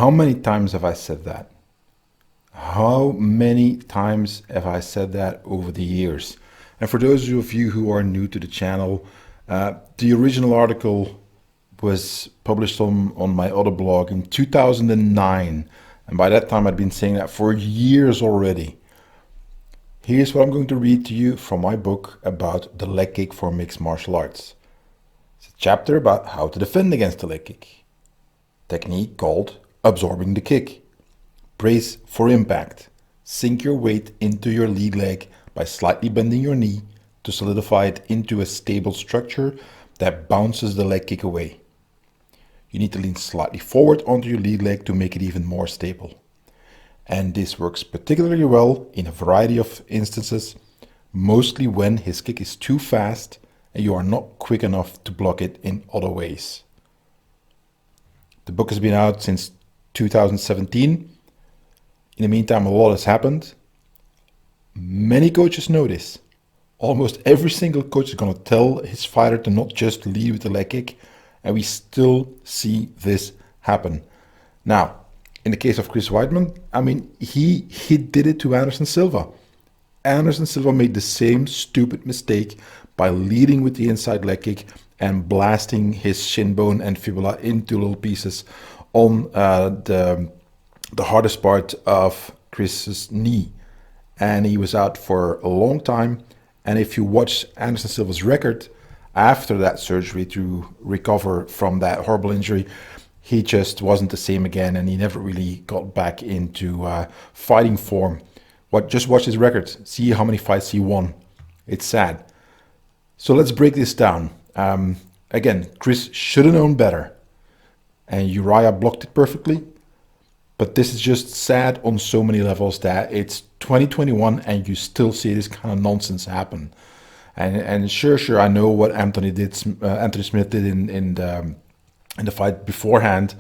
How many times have I said that? How many times have I said that over the years? And for those of you who are new to the channel, the original article was published on my other blog in 2009. And by that time, I'd been saying that for years already. Here's what I'm going to read to you from my book about the leg kick for mixed martial arts. It's a chapter about how to defend against the leg kick. Technique called absorbing the kick. Brace for impact. Sink your weight into your lead leg by slightly bending your knee to solidify it into a stable structure that bounces the leg kick away. You need to lean slightly forward onto your lead leg to make it even more stable. And this works particularly well in a variety of instances, mostly when his kick is too fast and you are not quick enough to block it in other ways. The book has been out since 2017. In the meantime, a lot has happened. Many coaches know this. Almost every single coach is going to tell his fighter to not just lead with the leg kick, and we still see this happen. Now, in the case of Chris Weidman, he did it to Anderson Silva. Anderson Silva made the same stupid mistake by leading with the inside leg kick and blasting his shin bone and fibula into little pieces on the hardest part of Chris's knee. And he was out for a long time. And if you watch Anderson Silva's record after that surgery to recover from that horrible injury, he just wasn't the same again, and he never really got back into fighting form. Just watch his record, see how many fights he won. It's sad. So let's break this down. Again, Chris should have known better, and Uriah blocked it perfectly. But this is just sad on so many levels that it's 2021 and you still see this kind of nonsense happen. And sure, I know what Anthony Smith did in the fight beforehand.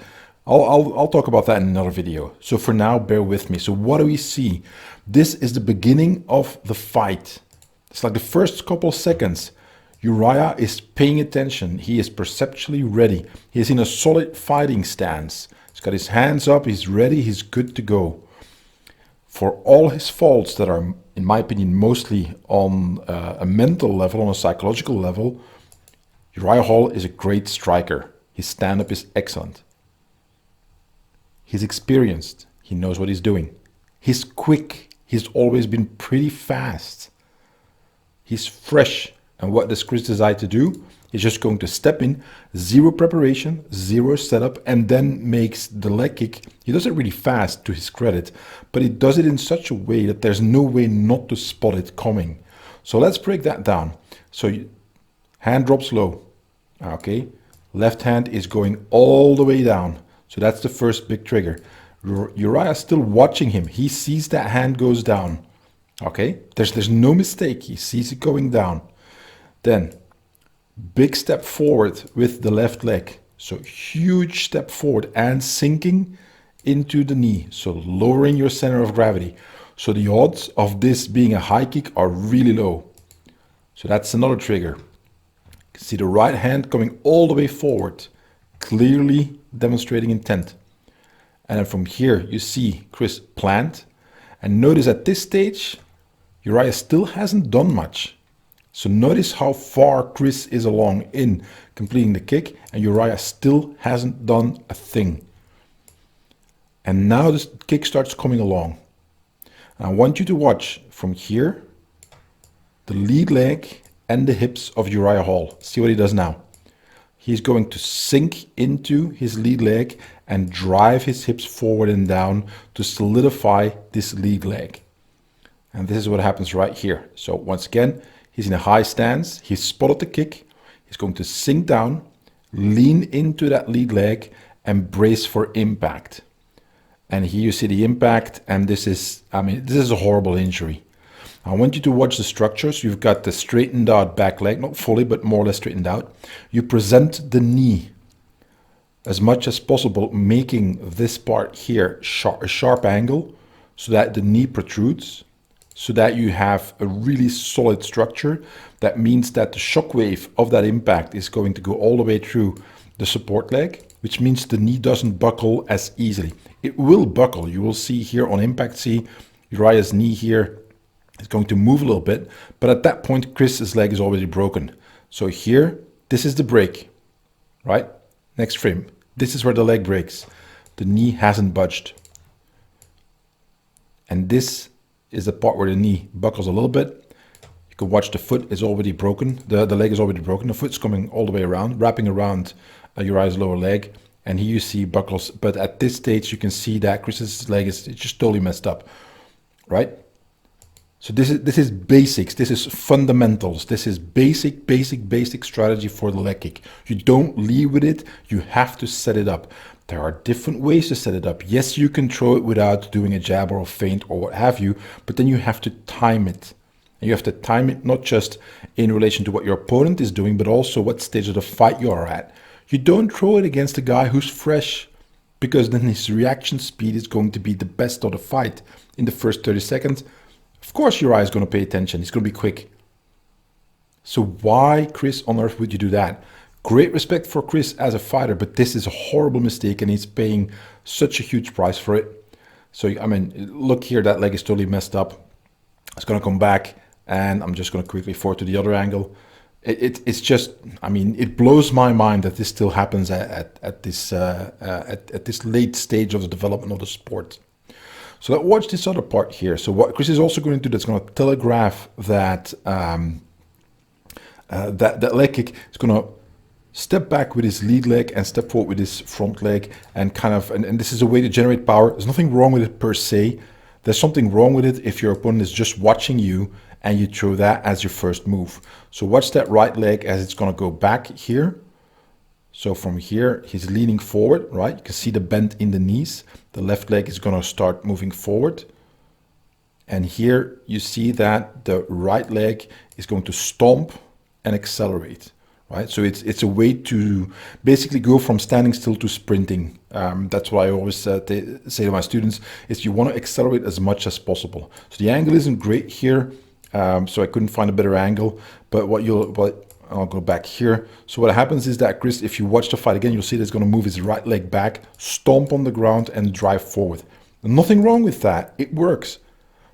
I'll talk about that in another video. So for now, bear with me. So what do we see? This is the beginning of the fight. It's like the first couple seconds. Uriah is paying attention. He is perceptually ready. He is in a solid fighting stance. He's got his hands up. He's ready. He's good to go. For all his faults that are, in my opinion, mostly on a mental level, on a psychological level, Uriah Hall is a great striker. His stand-up is excellent. He's experienced. He knows what he's doing. He's quick. He's always been pretty fast. He's fresh. And what does Chris decide to do? He's just going to step in, zero preparation, zero setup, and then makes the leg kick. He does it really fast, to his credit, but he does it in such a way that there's no way not to spot it coming. So let's break that down. So hand drops low. Okay. Left hand is going all the way down. So that's the first big trigger. Uriah is still watching him. He sees that hand goes down. Okay. There's no mistake. He sees it going down. Then big step forward with the left leg. So huge step forward and sinking into the knee. So lowering your center of gravity. So the odds of this being a high kick are really low. So that's another trigger. You can see the right hand coming all the way forward, clearly demonstrating intent. And then from here you see Chris plant. And notice at this stage, Uriah still hasn't done much. So notice how far Chris is along in completing the kick, and Uriah still hasn't done a thing. And now this kick starts coming along. And I want you to watch from here the lead leg and the hips of Uriah Hall. See what he does now. He's going to sink into his lead leg and drive his hips forward and down to solidify this lead leg. And this is what happens right here. So once again, he's in a high stance. He's spotted the kick. He's going to sink down, lean into that lead leg, and brace for impact. And here you see the impact. And this is a horrible injury. I want you to watch the structures. You've got the straightened out back leg, not fully, but more or less straightened out. You present the knee as much as possible, making this part here a sharp angle so that the knee protrudes, so that you have a really solid structure. That means that the shock wave of that impact is going to go all the way through the support leg, which means the knee doesn't buckle as easily. it will buckle. You will see here on impact, see Uriah's knee here is going to move a little bit, but at that point, Chris's leg is already broken. So here, this is the break, right? Next frame. This is where the leg breaks. The knee hasn't budged. And this is the part where the knee buckles a little bit. You can watch the foot is already broken. The leg is already broken. The foot's coming all the way around, wrapping around Uriah's lower leg. And here you see buckles. But at this stage, you can see that Chris's leg is just totally messed up, right? So this is basics. This is fundamentals. This is basic strategy for the leg kick. You don't lead with it. You have to set it up. There are different ways to set it up. Yes, you can throw it without doing a jab or a feint or what have you, but then you have to time it. And you have to time it not just in relation to what your opponent is doing, but also what stage of the fight you are at. You don't throw it against a guy who's fresh, because then his reaction speed is going to be the best of the fight in the first 30 seconds. Of course, Uriah is going to pay attention. He's going to be quick. So why, Chris, on earth would you do that? Great respect for Chris as a fighter, but this is a horrible mistake and he's paying such a huge price for it. So, I mean, look here, that leg is totally messed up. It's going to come back, and I'm just going to quickly forward to the other angle. It's just, I mean, it blows my mind that this still happens at this late stage of the development of the sport. So let's watch this other part here. So what Chris is also going to do, that's going to telegraph that that leg kick is going to step back with his lead leg and step forward with his front leg, and kind of, and this is a way to generate power. There's nothing wrong with it per se. There's something wrong with it if your opponent is just watching you and you throw that as your first move. So watch that right leg as it's going to go back here. So from here, he's leaning forward, right? You can see the bend in the knees. The left leg is going to start moving forward. And here you see that the right leg is going to stomp and accelerate, right? So it's a way to basically go from standing still to sprinting. That's what I always say to my students, is you want to accelerate as much as possible. So the angle isn't great here. So I couldn't find a better angle, but I'll go back here. So what happens is that Chris, if you watch the fight again, you'll see that he's going to move his right leg back, stomp on the ground, and drive forward. Nothing wrong with that. It works.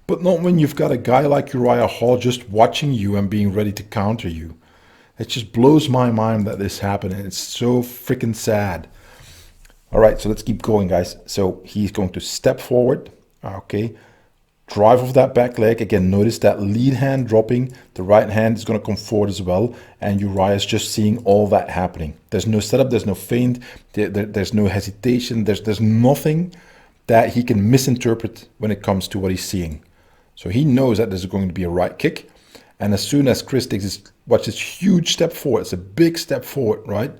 But not when you've got a guy like Uriah Hall just watching you and being ready to counter you. It just blows my mind that this happened, and it's so freaking sad. All right, so let's keep going, guys. So he's going to step forward. Okay. Drive off that back leg. Again, notice that lead hand dropping. The right hand is going to come forward as well. And Uriah is just seeing all that happening. There's no setup. There's no feint. There's no hesitation. There's nothing that he can misinterpret when it comes to what he's seeing. So he knows that there's going to be a right kick. And as soon as Chris takes this huge step forward, it's a big step forward, right?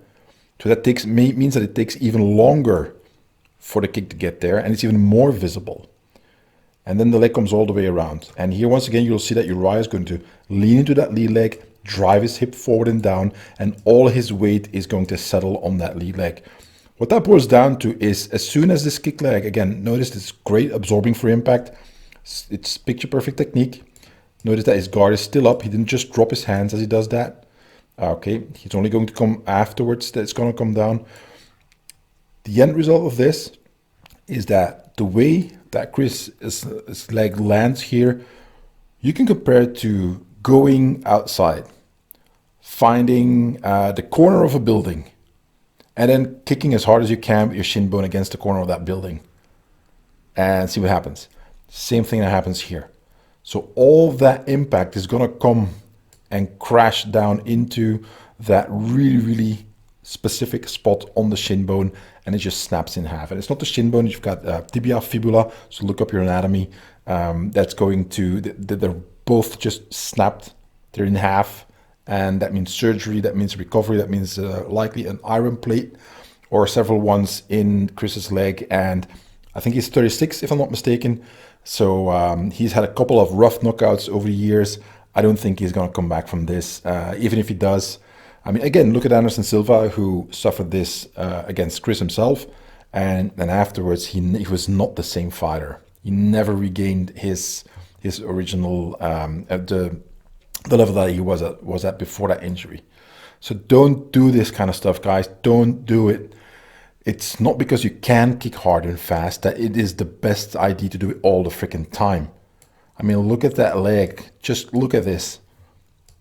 So that means that it takes even longer for the kick to get there. And it's even more visible. And then the leg comes all the way around. And here, once again, you'll see that Uriah is going to lean into that lead leg, drive his hip forward and down, and all his weight is going to settle on that lead leg. What that boils down to is, as soon as this kick leg, again, notice it's great absorbing for impact. It's picture perfect technique. Notice that his guard is still up. He didn't just drop his hands as he does that. Okay, he's only going to come afterwards that it's going to come down. The end result of this is that the way that Chris's leg lands here, you can compare it to going outside, finding the corner of a building, and then kicking as hard as you can with your shin bone against the corner of that building, and see what happens. Same thing that happens here. So all that impact is going to come and crash down into that really specific spot on the shin bone, and it just snaps in half. And it's not the shin bone, you've got tibia, fibula, so look up your anatomy. That's going to, they're both just snapped, they're in half, and that means surgery, that means recovery, that means likely an iron plate or several ones in Chris's leg. And I think he's 36, if I'm not mistaken. So he's had a couple of rough knockouts over the years. I don't think he's going to come back from this, even if he does. I mean, again, look at Anderson Silva, who suffered this against Chris himself, and then afterwards he was not the same fighter. He never regained his original the level that he was at before that injury. So don't do this kind of stuff, guys. Don't do it. It's not because you can kick hard and fast that it is the best idea to do it all the freaking time. I mean, look at that leg. Just look at this.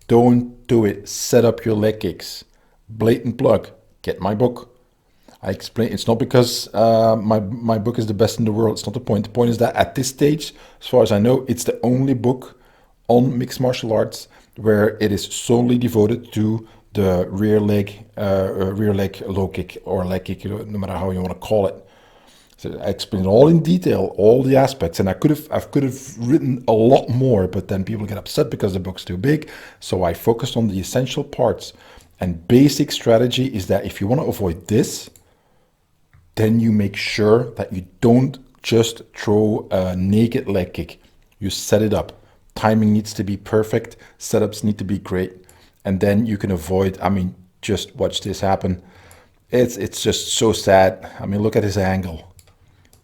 Don't do it. Set up your leg kicks. Blatant plug. Get my book. I explain. It's not because my book is the best in the world. It's not the point. The point is that at this stage, as far as I know, it's the only book on mixed martial arts where it is solely devoted to the rear leg low kick or leg kick, no matter how you want to call it. So I explain all in detail, all the aspects, and I could have written a lot more, but then people get upset because the book's too big. So I focused on the essential parts. And basic strategy is that if you want to avoid this, then you make sure that you don't just throw a naked leg kick. You set it up. Timing needs to be perfect. Setups need to be great. And then you can avoid, I mean, just watch this happen. It's just so sad. I mean, look at his angle.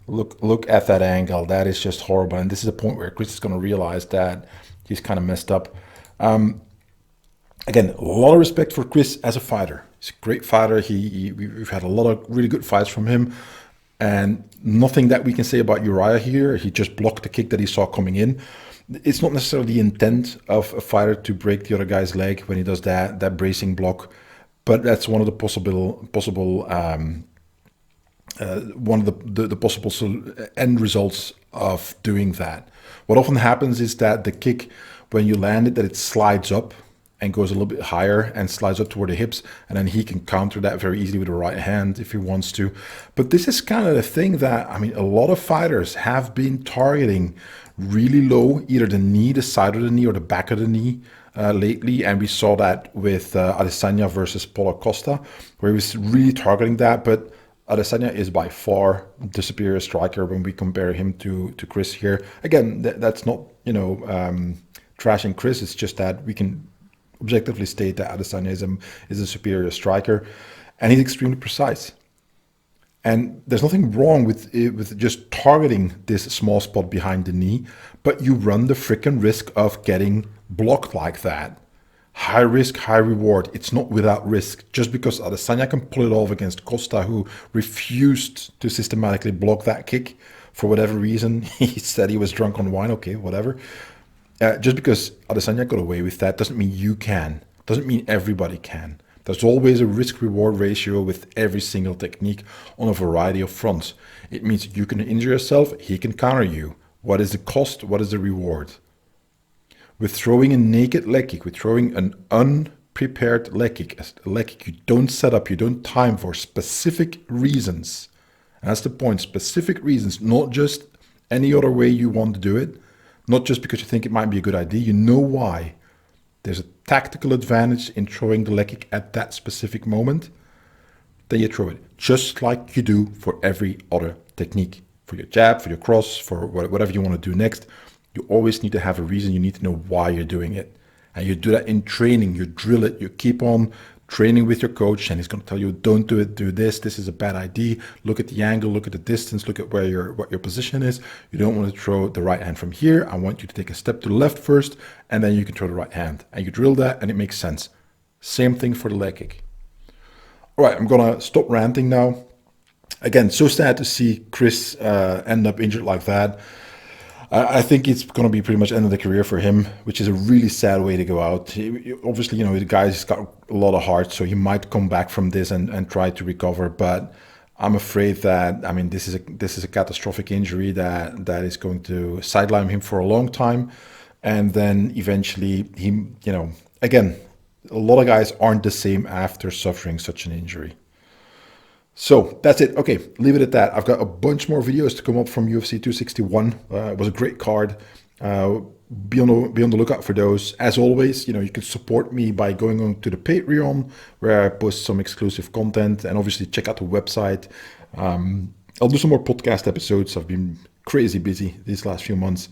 Look at that angle. That is just horrible. And this is a point where Chris is going to realize that he's kind of messed up. Again, a lot of respect for Chris as a fighter. He's a great fighter. We've had a lot of really good fights from him. And nothing that we can say about Uriah here. He just blocked the kick that he saw coming in. It's not necessarily the intent of a fighter to break the other guy's leg when he does that bracing block. But that's one of the possible end results of doing that. What often happens is that the kick, when you land it, that it slides up and goes a little bit higher and slides up toward the hips, and then he can counter that very easily with the right hand if he wants to. But this is kind of the thing that, I mean, a lot of fighters have been targeting really low, either the knee, the side of the knee, or the back of the knee lately, and we saw that with Adesanya versus Paulo Costa, where he was really targeting that. But Adesanya is by far the superior striker when we compare him to Chris here. Again, that's not, trashing Chris. It's just that we can objectively state that Adesanya is a superior striker, and he's extremely precise. And there's nothing wrong with just targeting this small spot behind the knee, but you run the freaking risk of getting blocked like that. High risk, high reward. It's not without risk. Just because Adesanya can pull it off against Costa, who refused to systematically block that kick for whatever reason. He said he was drunk on wine. Okay, whatever. Just because Adesanya got away with that doesn't mean you can. Doesn't mean everybody can. There's always a risk-reward ratio with every single technique on a variety of fronts. It means you can injure yourself, he can counter you. What is the cost? What is the reward? With throwing a naked leg kick, with throwing an unprepared leg kick, a leg kick you don't set up, you don't time for specific reasons. And that's the point, specific reasons, not just any other way you want to do it, not just because you think it might be a good idea, you know why. There's a tactical advantage in throwing the leg kick at that specific moment, then you throw it. Just like you do for every other technique. For your jab, for your cross, for whatever you want to do next. You always need to have a reason. You need to know why you're doing it. And you do that in training. You drill it. You keep on training with your coach, and he's going to tell you, don't do it, do this. This is a bad idea. Look at the angle, look at the distance, look at what your position is. You don't want to throw the right hand from here. I want you to take a step to the left first, and then you can throw the right hand. And you drill that, and it makes sense. Same thing for the leg kick. All right, I'm going to stop ranting now. Again, so sad to see Chris end up injured like that. I think it's going to be pretty much end of the career for him, which is a really sad way to go out. Obviously, the guy's got a lot of heart, so he might come back from this and try to recover. But I'm afraid that, I mean, this is a catastrophic injury that is going to sideline him for a long time. And then eventually he, again, a lot of guys aren't the same after suffering such an injury. So that's it. Okay, leave it at that. I've got a bunch more videos to come up from UFC 261. It was a great card. Be on the lookout for those. As always, you can support me by going on to the Patreon, where I post some exclusive content, and obviously check out the website. I'll do some more podcast episodes. I've been crazy busy these last few months,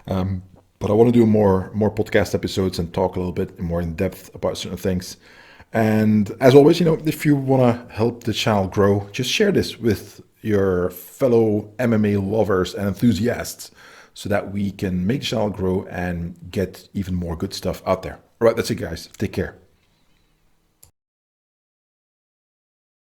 but I want to do more podcast episodes and talk a little bit more in depth about certain things. And as always, if you want to help the channel grow, just share this with your fellow MMA lovers and enthusiasts so that we can make the channel grow and get even more good stuff out there. All right, that's it, guys. Take care.